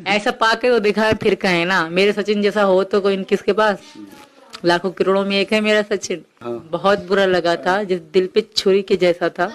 ऐसा पाके तो दिखाए फिर कहे ना, मेरे सचिन जैसा हो तो कोई किसके पास। लाखों करोड़ों में एक है मेरा सचिन। बहुत बुरा लगा था, जिस दिल पे छुरी के जैसा था।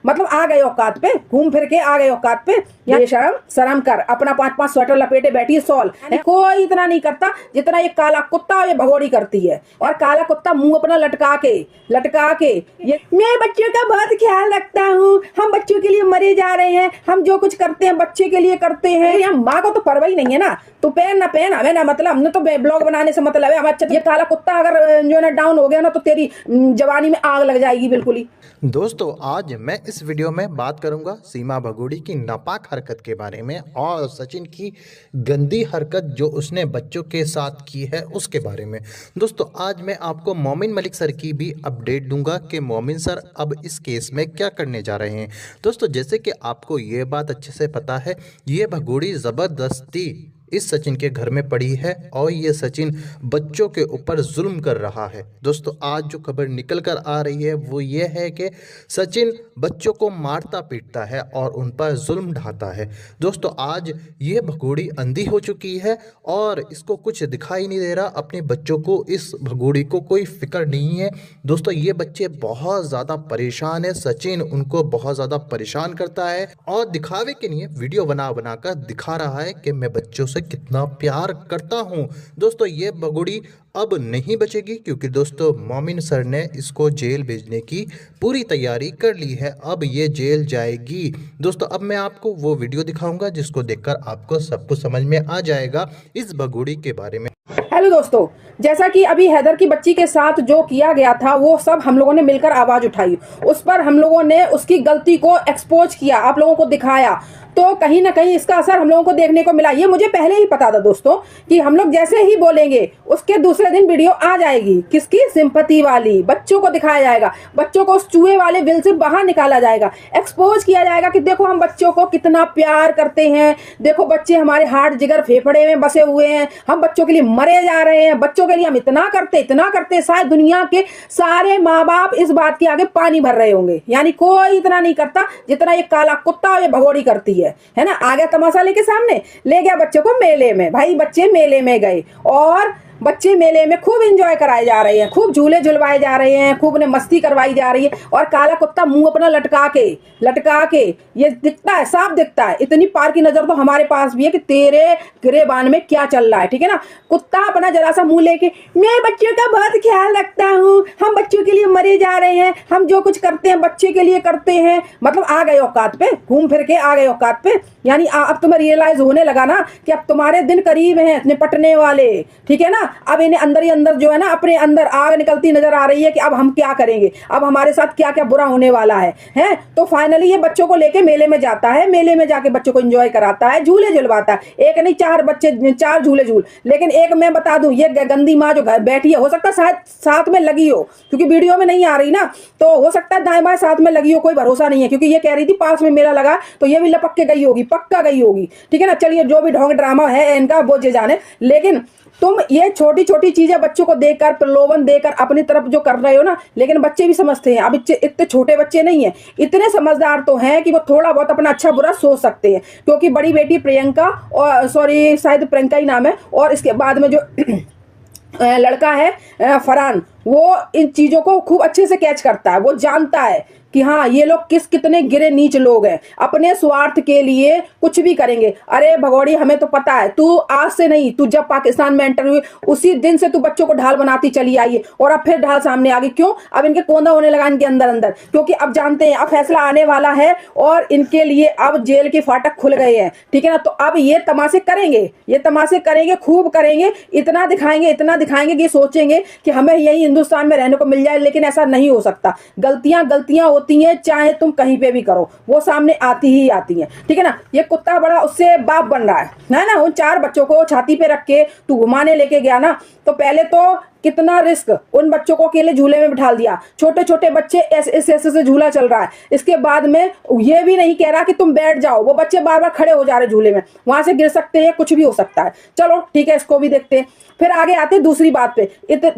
मतलब आ गए औकात पे, घूम फिर के आ गए औकात पे। ये शर्म शर्म कर, अपना 5-5 स्वेटर लपेटे बैठी सॉल। कोई इतना नहीं करता जितना ये काला कुत्ता और ये भगोड़ी करती है। और काला कुत्ता मुंह अपना लटका के ये मैं बच्चों का बहुत ख्याल रखता हूँ, हम बच्चों के लिए मरे जा रहे हैं, हम जो कुछ करते हैं बच्चे के लिए करते हैं। यहाँ माँ को तो परवाह ही नहीं है ना, तू पहन ना पहन, हमें ना मतलब, हमने तो ब्लॉग बनाने से मतलब है। अच्छा, ये काला कुत्ता अगर जो है ना डाउन हो गया ना तो तेरी जवानी में आग लग जाएगी बिल्कुल ही। दोस्तों आज मैं इस वीडियो में बात करूंगा सीमा भगोड़ी की नापाक हरकत के बारे में और सचिन की गंदी हरकत जो उसने बच्चों के साथ की है उसके बारे में। दोस्तों आज मैं आपको मोमिन मलिक सर की भी अपडेट दूंगा कि मोमिन सर अब इस केस में क्या करने जा रहे हैं। दोस्तों जैसे कि आपको ये बात अच्छे से पता है, ये भगोड़ी ज़बरदस्ती इस सचिन के घर में पड़ी है और ये सचिन बच्चों के ऊपर जुल्म कर रहा है। दोस्तों आज जो खबर निकल कर आ रही है वो ये है कि सचिन बच्चों को मारता पीटता है और उन पर जुल्म ढाता है। दोस्तों आज ये भगोड़ी अंधी हो चुकी है और इसको कुछ दिखाई नहीं दे रहा, अपने बच्चों को, इस भगोड़ी को कोई फिक्र नहीं है। दोस्तों ये बच्चे बहुत ज़्यादा परेशान है, सचिन उनको बहुत ज़्यादा परेशान करता है और दिखावे के लिए वीडियो बना बना कर दिखा रहा है कि मैं बच्चों से कितना प्यार करता हूं। दोस्तों ये भगोड़ी अब नहीं बचेगी क्योंकि दोस्तों मोमिन सर ने इसको जेल भेजने की पूरी तैयारी कर ली है, अब ये जेल जाएगी। दोस्तों अब मैं आपको वो वीडियो दिखाऊंगा जिसको देखकर आपको सब कुछ समझ में आ जाएगा इस भगोड़ी के बारे में। हेलो दोस्तों, जैसा कि अभी हैदर की बच्ची के साथ जो किया गया था वो सब हम लोगों ने मिलकर आवाज उठाई, उस पर हम लोगों ने उसकी गलती को एक्सपोज किया, आप लोगों को दिखाया, तो कहीं ना कहीं इसका असर हम लोगों को देखने को मिला। ये मुझे पहले ही पता था दोस्तों कि हम लोग जैसे ही बोलेंगे उसके दूसरे दिन वीडियो आ जाएगी, किसकी, सिंपैथी वाली। बच्चों को दिखाया जाएगा, बच्चों को उस चूहे वाले विल से बाहर निकाला जाएगा, एक्सपोज किया जाएगा कि देखो हम बच्चों को कितना प्यार करते हैं, देखो बच्चे हमारे हार्ट जिगर फेफड़े में बसे हुए हैं, हम बच्चों के लिए मरे जा रहे हैं, बच्चों के लिए हम इतना करते, शायद दुनिया के सारे माँ बाप इस बात के आगे पानी भर रहे होंगे। यानी कोई इतना नहीं करता जितना ये काला कुत्ता और ये भगोड़ी करती है ना। आ गया तमाशा लेके सामने, ले गया बच्चों को मेले में। भाई बच्चे मेले में गए और बच्चे मेले में खूब एंजॉय कराए जा रहे हैं, खूब झूले झुलवाए जा रहे हैं, खूब उन्हें मस्ती करवाई जा रही है। और काला कुत्ता मुंह अपना लटका के ये दिखता है, साफ दिखता है। इतनी पार की नजर तो हमारे पास भी है कि तेरे गिरेबान में क्या चल रहा है, ठीक है ना। कुत्ता अपना जरा सा मुंह लेके मैं बच्चों का बहुत ख्याल रखता हूँ, हम बच्चों के लिए मरे जा रहे हैं, हम जो कुछ करते हैं बच्चे के लिए करते हैं। मतलब आ गए औकात पे, घूम फिर के आ गए औकात पे। यानी अब तुम्हें रियलाइज होने लगा ना कि अब तुम्हारे दिन करीब हैं निपटने वाले, ठीक है ना। अब इन्हें अंदर ही अंदर जो है ना, अपने अंदर आग निकलती नजर आ रही है कि अब हम क्या करेंगे, अब हमारे साथ क्या क्या बुरा होने वाला है, हैं। तो फाइनली ये बच्चों को लेके मेले में जाता है, मेले में जाके बच्चों को एंजॉय कराता है, झूले झुलवाता है। एक नहीं, 4 बच्चे 4 झूले झूल। लेकिन एक मैं बता दूं, ये गंदी माँ जो घर बैठी है, हो सकता है शायद साथ में लगी हो, क्योंकि वीडियो में नहीं आ रही ना, तो हो सकता है दाएं बाएं साथ में लगी हो, कोई भरोसा नहीं है। क्योंकि ये कह रही थी पास में मेला लगा, तो ये भी लपक के गई होगी, पक्का गई होगी, ठीक है ना। चलिए जो भी ढोंग ड्रामा है इनका वो जे जाने, लेकिन तुम ये छोटी छोटी चीजें बच्चों को देकर, प्रलोभन देकर अपनी तरफ जो कर रहे हो ना, लेकिन बच्चे भी समझते हैं। अब इतने छोटे बच्चे नहीं है, इतने समझदार तो हैं कि वो थोड़ा बहुत अपना अच्छा बुरा सोच सकते हैं। क्योंकि बड़ी बेटी प्रियंका, और सॉरी शायद प्रियंका ही नाम है, और इसके बाद में जो लड़का है फरहान, वो इन चीजों को खूब अच्छे से कैच करता है। वो जानता है कि हाँ ये लोग कितने गिरे नीच लोग हैं, अपने स्वार्थ के लिए कुछ भी करेंगे। अरे भगोड़ी हमें तो पता है, तू आज से नहीं, तू जब पाकिस्तान में एंटर हुई उसी दिन से तू बच्चों को ढाल बनाती चली आई है, और अब फिर ढाल सामने आ गई। क्यों? अब इनके कोंधा होने लगा इनके अंदर अंदर, क्योंकि अब जानते हैं अब फैसला आने वाला है और इनके लिए अब जेल के फाटक खुल गए हैं, ठीक है ना। तो अब ये तमाशे करेंगे, खूब करेंगे, इतना दिखाएंगे कि सोचेंगे कि हमें यही हिंदुस्तान में रहने को मिल जाए। लेकिन ऐसा नहीं हो सकता, गलतियां होती हैं, चाहे तुम कहीं पे भी करो, वो सामने आती ही आती हैं, ठीक है ना। ये कुत्ता बड़ा उससे बाप बन रहा है ना। उन 4 बच्चों को छाती पे रख के तू घुमाने लेके गया ना, तो पहले तो कितना रिस्क, उन बच्चों को अकेले झूले में बिठा दिया, छोटे छोटे बच्चे ऐसे से झूला चल रहा है। इसके बाद में ये भी नहीं कह रहा कि तुम बैठ जाओ, वो बच्चे बार बार खड़े हो जा रहे झूले में, वहां से गिर सकते हैं, कुछ भी हो सकता है। चलो ठीक है, इसको भी देखते हैं। फिर आगे आते दूसरी बात पे।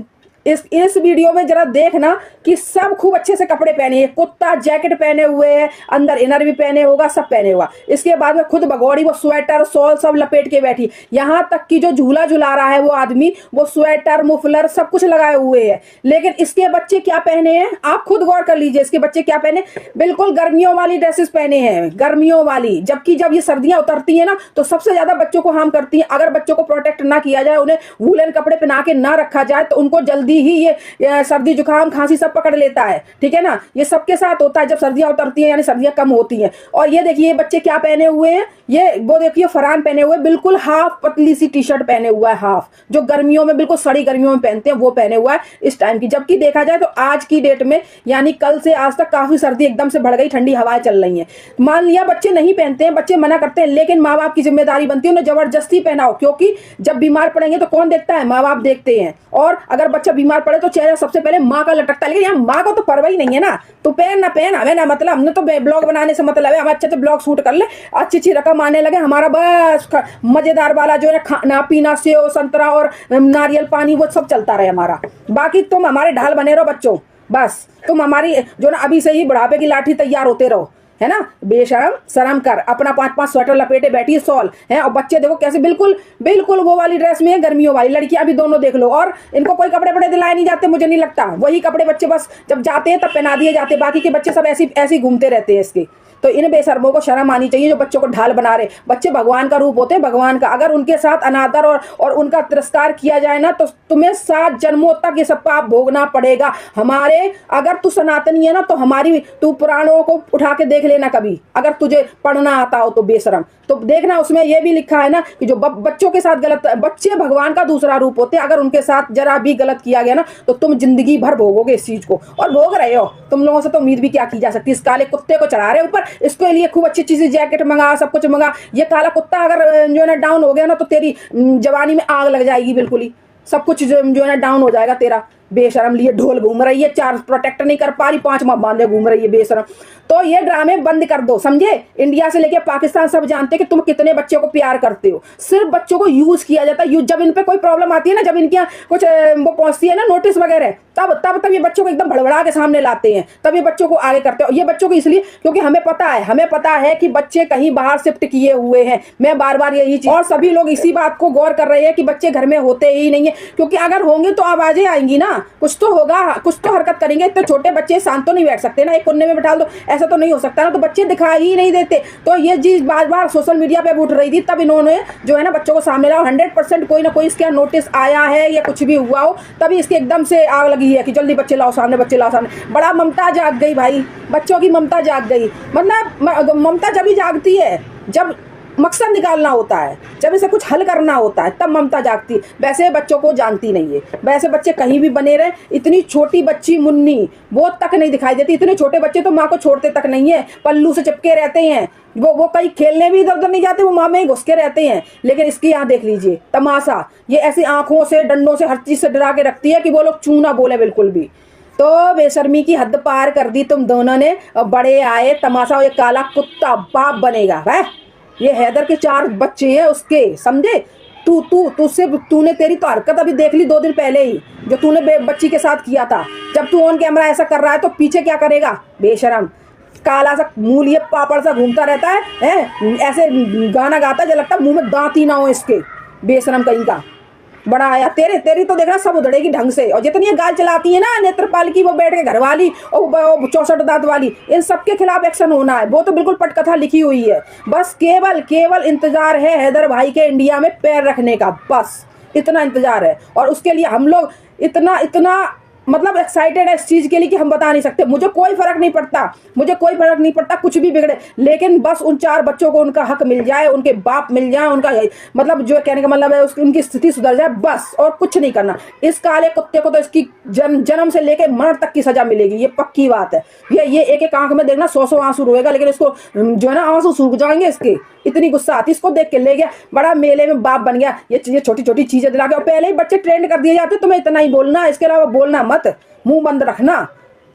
इस वीडियो में जरा देखना कि सब खूब अच्छे से कपड़े पहने हैं, कुत्ता जैकेट पहने हुए है, अंदर इनर भी पहने होगा, सब पहने होगा। इसके बाद में खुद भगौड़ी वो स्वेटर शॉल सब लपेट के बैठी, यहाँ तक कि जो झूला झुला रहा है वो आदमी वो स्वेटर मुफलर सब कुछ लगाए हुए है। लेकिन इसके बच्चे क्या पहने हैं, आप खुद गौर कर लीजिए, इसके बच्चे क्या पहने, बिल्कुल गर्मियों वाली ड्रेसेस पहने हैं, गर्मियों वाली। जबकि जब ये सर्दियां उतरती है ना तो सबसे ज्यादा बच्चों को हार्म करती है। अगर बच्चों को प्रोटेक्ट ना किया जाए, उन्हें वूलन कपड़े पहना के ना रखा जाए तो उनको जल्दी ही ये सर्दी जुकाम खांसी सब पकड़ लेता है, ठीक है ना। ये सबके साथ होता है जब सर्दियां उतरती हैं, यानी सर्दियां कम होती हैं। और ये देखिए बच्चे क्या पहने हुए हैं, ये वो देखिए फरान पहने हुए, बिल्कुल हाफ पतली सी टी शर्ट पहने हुआ है, हाफ जो गर्मियों में बिल्कुल सड़ी गर्मियों में पहनते हैं वो पहने हुआ है इस टाइम की। जबकि देखा जाए तो आज की डेट में यानी कल से आज तक काफी सर्दी एकदम से बढ़ गई, ठंडी हवाएं चल रही हैं। मान लिया बच्चे नहीं पहनते हैं, बच्चे मना करते हैं, लेकिन माँ बाप की जिम्मेदारी बनती है उन्हें जबरदस्ती पहनाओ, क्योंकि जब बीमार पड़ेंगे तो कौन देखता है, माँ बाप देखते हैं। और अगर बच्चा बीमार पड़े तो चेहरा सबसे पहले माँ का लटकता है, लेकिन यहाँ माँ को तो परवाह ही नहीं है ना, तो पहन ना पहन, हमें ना मतलब, हमने तो ब्लॉग बनाने से मतलब है, हम अच्छे से ब्लॉग शूट कर ले, अच्छी अच्छी रकम आने लगे, हमारा बस मजेदार वाला जो है खाना पीना, सेव संतरा और नारियल पानी वो सब चलता रहे हमारा। बाकी तुम हमारे ढाल बने रहो बच्चों, बस तुम हमारी जो ना अभी से ही बुढ़ापे की लाठी तैयार होते रहो, है ना। बेशरम शर्म कर, अपना 5-5 स्वेटर लपेटे बैठी सॉल है, और बच्चे देखो कैसे बिल्कुल बिल्कुल वो वाली ड्रेस में है, गर्मियों वाली। लड़कियां भी दोनों देख लो, और इनको कोई कपड़े बड़े दिलाए नहीं जाते, मुझे नहीं लगता। वही कपड़े बच्चे बस जब जाते हैं तब पहना दिए जाते, बाकी के बच्चे सब ऐसी घूमते रहते हैं इसके। तो इन बेशर्मों को शर्म आनी चाहिए जो बच्चों को ढाल बना रहे। बच्चे भगवान का रूप होते हैं, भगवान का। अगर उनके साथ अनादर और उनका तिरस्कार किया जाए ना तो तुम्हें 7 जन्मों तक ये सब पाप भोगना पड़ेगा। हमारे अगर तू सनातनी है ना तो हमारी तू पुराणों को उठा के देख लेना कभी, अगर तुझे पढ़ना आता हो तो बेशरम। तो देखना उसमें यह भी लिखा है ना कि जो बच्चों के साथ गलत, बच्चे भगवान का दूसरा रूप होते हैं, अगर उनके साथ जरा भी गलत किया गया ना तो तुम जिंदगी भर भोगोगे इस चीज को, और भोग रहे हो। तुम लोगों से तो उम्मीद भी क्या की जा सकती है। इस काले कुत्ते को चढ़ा रहे ऊपर, इसके लिए खूब अच्छी चीज जैकेट मंगा, सब कुछ मंगा। ये काला कुत्ता अगर जो है ना डाउन हो गया ना तो तेरी जवानी में आग लग जाएगी, बिल्कुल ही सब कुछ जो है ना डाउन हो जाएगा तेरा। बेशरम लिए ढोल घूम रही है, 4 प्रोटेक्ट नहीं कर पा रही, 5 माँ बांधे घूम रही है बेशरम। तो ये ड्रामे बंद कर दो, समझे। इंडिया से लेके पाकिस्तान सब जानते हैं कि तुम कितने बच्चों को प्यार करते हो। सिर्फ बच्चों को यूज किया जाता है। जब इन पे कोई प्रॉब्लम आती है ना, जब इनके यहाँ कुछ वो पहुंचती है ना नोटिस वगैरह, तब ये बच्चों को एकदम भड़बड़ा के सामने लाते हैं, तब ये बच्चों को आगे करते हो। ये बच्चों को इसलिए क्योंकि हमें पता है कि बच्चे कहीं बाहर शिफ्ट किए हुए हैं। मैं बार बार यही चीज, और सभी लोग इसी बात को गौर कर रहे हैं कि बच्चे घर में होते ही नहीं है, क्योंकि अगर होंगे तो आवाजें आएंगी ना, कुछ तो होगा, कुछ तो हरकत करेंगे। तो छोटे बच्चे शांत तो नहीं बैठ सकते ना, एक कोने में बैठा दो, ऐसा तो नहीं हो सकता ना। तो बच्चे दिखाई ही नहीं देते। तो ये चीज बार बार सोशल मीडिया पे उठ रही थी, तब इन्होंने जो है ना बच्चों को सामने लाओ। 100% कोई ना कोई इसका नोटिस आया है या कुछ भी हुआ हो, तभी इसके एकदम से आग लगी है कि जल्दी बच्चे लाओ सामने, बच्चे लाओ सामने। बड़ा ममता जाग गई भाई, बच्चों की ममता जाग गई। मतलब ममता जब ही जागती है जब मकसद निकालना होता है, जब इसे कुछ हल करना होता है, तब ममता जागती है। वैसे बच्चों को जानती नहीं है, वैसे बच्चे कहीं भी बने रहे। इतनी छोटी बच्ची मुन्नी वो तक नहीं दिखाई देती। इतने छोटे बच्चे तो माँ को छोड़ते तक नहीं है, पल्लू से चिपके रहते हैं। वो कहीं खेलने भी इधर उधर नहीं जाते, वो माँ में ही घुस के रहते हैं। लेकिन इसकी यहाँ देख लीजिए तमाशा, ये ऐसी आंखों से डंडों से हर चीज से डरा के रखती है कि वो लोग चू ना बोले बिल्कुल भी। तो बेशर्मी की हद पार कर दी तुम दोनों ने। बड़े आए तमाशा, ये काला कुत्ता बाप बनेगा है। ये हैदर के 4 बच्चे हैं उसके, समझे। तूने तेरी तो हरकत अभी देख ली 2 दिन पहले ही, जो तूने बच्ची के साथ किया था। जब तू ऑन कैमरा ऐसा कर रहा है तो पीछे क्या करेगा बेशरम। काला सा मुंह लिए पापड़ सा घूमता रहता है, ऐसे गाना गाता है जो लगता है मुंह में दांत ही ना हो इसके, बेशरम कहीं का। बड़ा आया तेरी तो देखना सब उधड़ेगी ढंग से। और जितनी गाल चलाती है ना नेत्रपाल की, वो बैठ के घरवाली और 64 दांत वाली, इन सबके खिलाफ एक्शन होना है। वो तो बिल्कुल पटकथा लिखी हुई है। बस केवल इंतजार है हैदर भाई के इंडिया में पैर रखने का, बस इतना इंतजार है। और उसके लिए हम लोग इतना मतलब एक्साइटेड है इस चीज के लिए कि हम बता नहीं सकते। मुझे कोई फर्क नहीं पड़ता, कुछ भी बिगड़े, लेकिन बस उन 4 बच्चों को उनका हक मिल जाए, उनके बाप मिल जाए, उनका मतलब जो कहने का मतलब है उनकी स्थिति सुधर जाए, बस। और कुछ नहीं करना। इस काले कुत्ते को तो इसकी जन्म से लेकर मरण तक की सजा मिलेगी, ये पक्की बात है। ये एक आंख में देखना 100 आंसू रोएगा, लेकिन इसको जो है ना आंसू सूख जाएंगे इसके, इतनी गुस्सा आती। इसको देख के ले गया, बड़ा मेले में बाप बन गया। ये छोटी चीजें दिला के, और पहले ही बच्चे ट्रेंड कर दिए जाते, तुम्हें इतना ही बोलना, इसके अलावा बोलना मत, मुंह बंद रखना।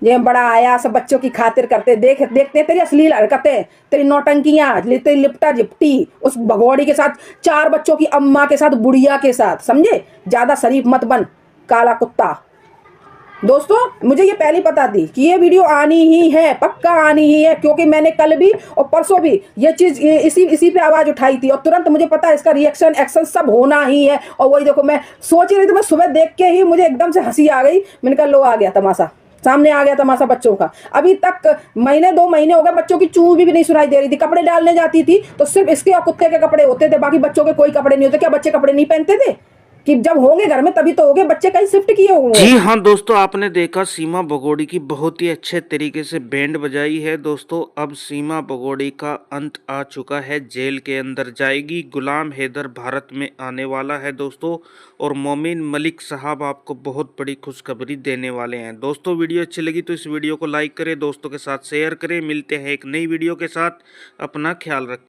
ये बड़ा आया सब बच्चों की खातिर करते, देखते तेरी अश्लील हरकतें, तेरी नौटंकियां, तेरी लिपटा जिपटी उस भगोड़ी के साथ, 4 बच्चों की अम्मा के साथ, बुढ़िया के साथ, समझे। ज्यादा शरीफ मत बन काला कुत्ता। दोस्तों मुझे ये पहले पता थी कि ये वीडियो आनी ही है, पक्का आनी ही है, क्योंकि मैंने कल भी और परसों भी ये चीज इसी पे आवाज उठाई थी और तुरंत मुझे पता है इसका रिएक्शन एक्शन सब होना ही है। और वही देखो, मैं सोच ही रही थी, मैं सुबह देख के ही मुझे एकदम से हंसी आ गई। मैंने कहा लो आ गया तमाशा, सामने आ गया तमाशा बच्चों का। अभी तक महीने 2 महीने हो गए बच्चों की चूं भी नहीं सुनाई दे रही थी। कपड़े डालने जाती थी तो सिर्फ इसके और कुत्ते के कपड़े होते थे, बाकी बच्चों के कोई कपड़े नहीं होते। क्या बच्चे कपड़े नहीं पहनते थे? कि जब होंगे घर में तभी तो होंगे, बच्चे कहीं शिफ्ट किए होंगे। जी हाँ दोस्तों, आपने देखा सीमा भगोड़ी की बहुत ही अच्छे तरीके से बैंड बजाई है। दोस्तों अब सीमा भगोड़ी का अंत आ चुका है, जेल के अंदर जाएगी। गुलाम हैदर भारत में आने वाला है दोस्तों, और मोमिन मलिक साहब आपको बहुत बड़ी खुशखबरी देने वाले हैं। दोस्तों वीडियो अच्छी लगी तो इस वीडियो को लाइक करें, दोस्तों के साथ शेयर करें। मिलते हैं एक नई वीडियो के साथ, अपना ख्याल रखें।